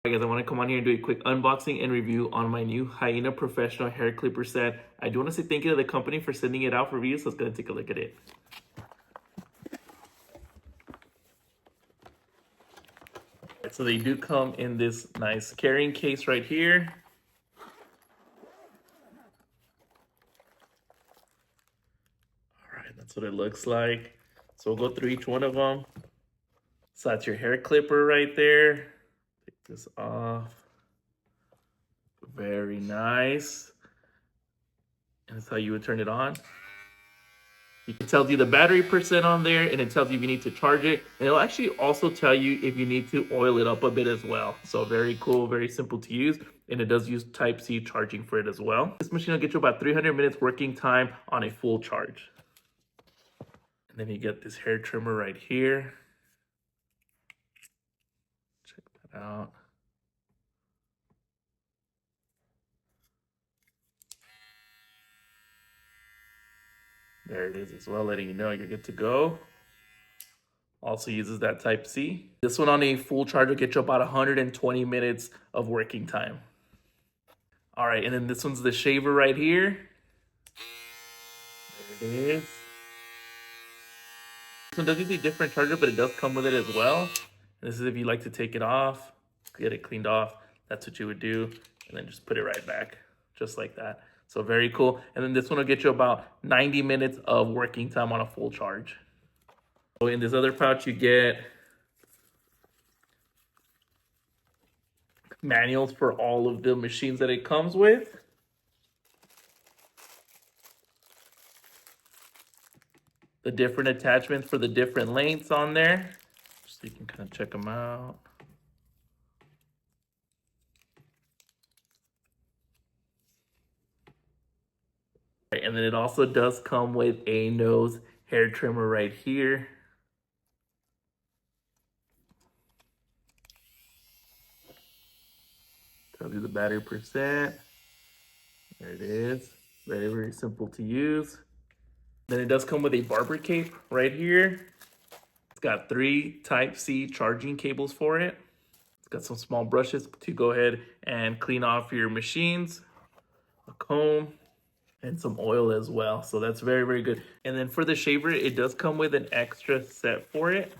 Alright guys, I want to come on here and do a quick unboxing and review on my new Hyena professional hair clipper set. I do want to say thank you to the company for sending it out for review, so let's go take a look at it. Alright, so they do come in this nice carrying case right here. Alright, that's what it looks like. So we'll go through each one of them. So that's your hair clipper right there. Take this off. Very nice. And that's how you would turn it on. It tells you the battery percent on there, and it tells you if you need to charge it. And it'll actually also tell you if you need to oil it up a bit as well. So very cool, very simple to use. And it does use Type-C charging for it as well. This machine will get you about 300 minutes working time on a full charge. And then you get this hair trimmer right here. Check that out. There it is as well, letting you know you're good to go. Also uses that Type-C. This one on a full charge will get you about 120 minutes of working time. All right, and then this one's the shaver right here. There it is. This one does use a different charger, but it does come with it as well. And this is if you like to take it off, get it cleaned off. That's what you would do. And then just put it right back, just like that. So very cool. And then this one will get you about 90 minutes of working time on a full charge. So in this other pouch, you get manuals for all of the machines that it comes with. The different attachments for the different lengths on there. So you can kind of check them out. And then it also does come with a nose hair trimmer right here. Tells you the battery percent. There it is. Very, very simple to use. Then it does come with a barber cape right here. It's got 3 Type-C charging cables for it. It's got some small brushes to go ahead and clean off your machines, a comb, and some oil as well. So that's very, very good. And then for the shaver, it does come with an extra set for it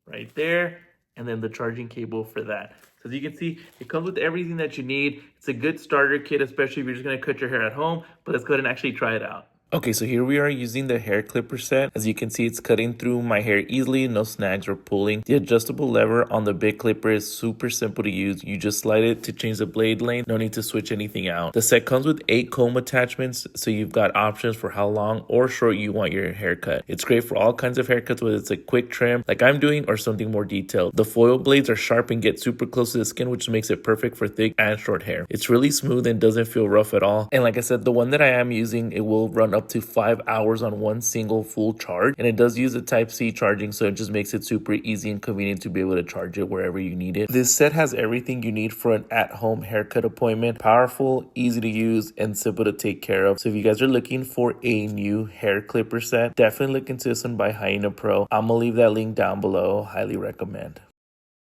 right there. And then the charging cable for that. So as you can see, it comes with everything that you need. It's a good starter kit, especially if you're just gonna cut your hair at home, but let's go ahead and actually try it out. Okay, so here we are using the hair clipper set. As you can see, it's cutting through my hair easily, no snags or pulling. The adjustable lever on the big clipper is super simple to use. You just slide it to change the blade length. No need to switch anything out. The set comes with 8 comb attachments, so you've got options for how long or short you want your haircut. It's great for all kinds of haircuts, whether it's a quick trim like I'm doing or something more detailed. The foil blades are sharp and get super close to the skin, which makes it perfect for thick and short hair. It's really smooth and doesn't feel rough at all. And like I said, the one that I am using, it will run up to 5 hours on one single full charge, and it does use a Type-C charging, so it just makes it super easy and convenient to be able to charge it wherever you need it. This set has everything you need for an at-home haircut appointment. Powerful, easy to use, and simple to take care of. So if you guys are looking for a new hair clipper set, definitely look into this one by Hyena Pro. I'm gonna leave that link down below. Highly recommend.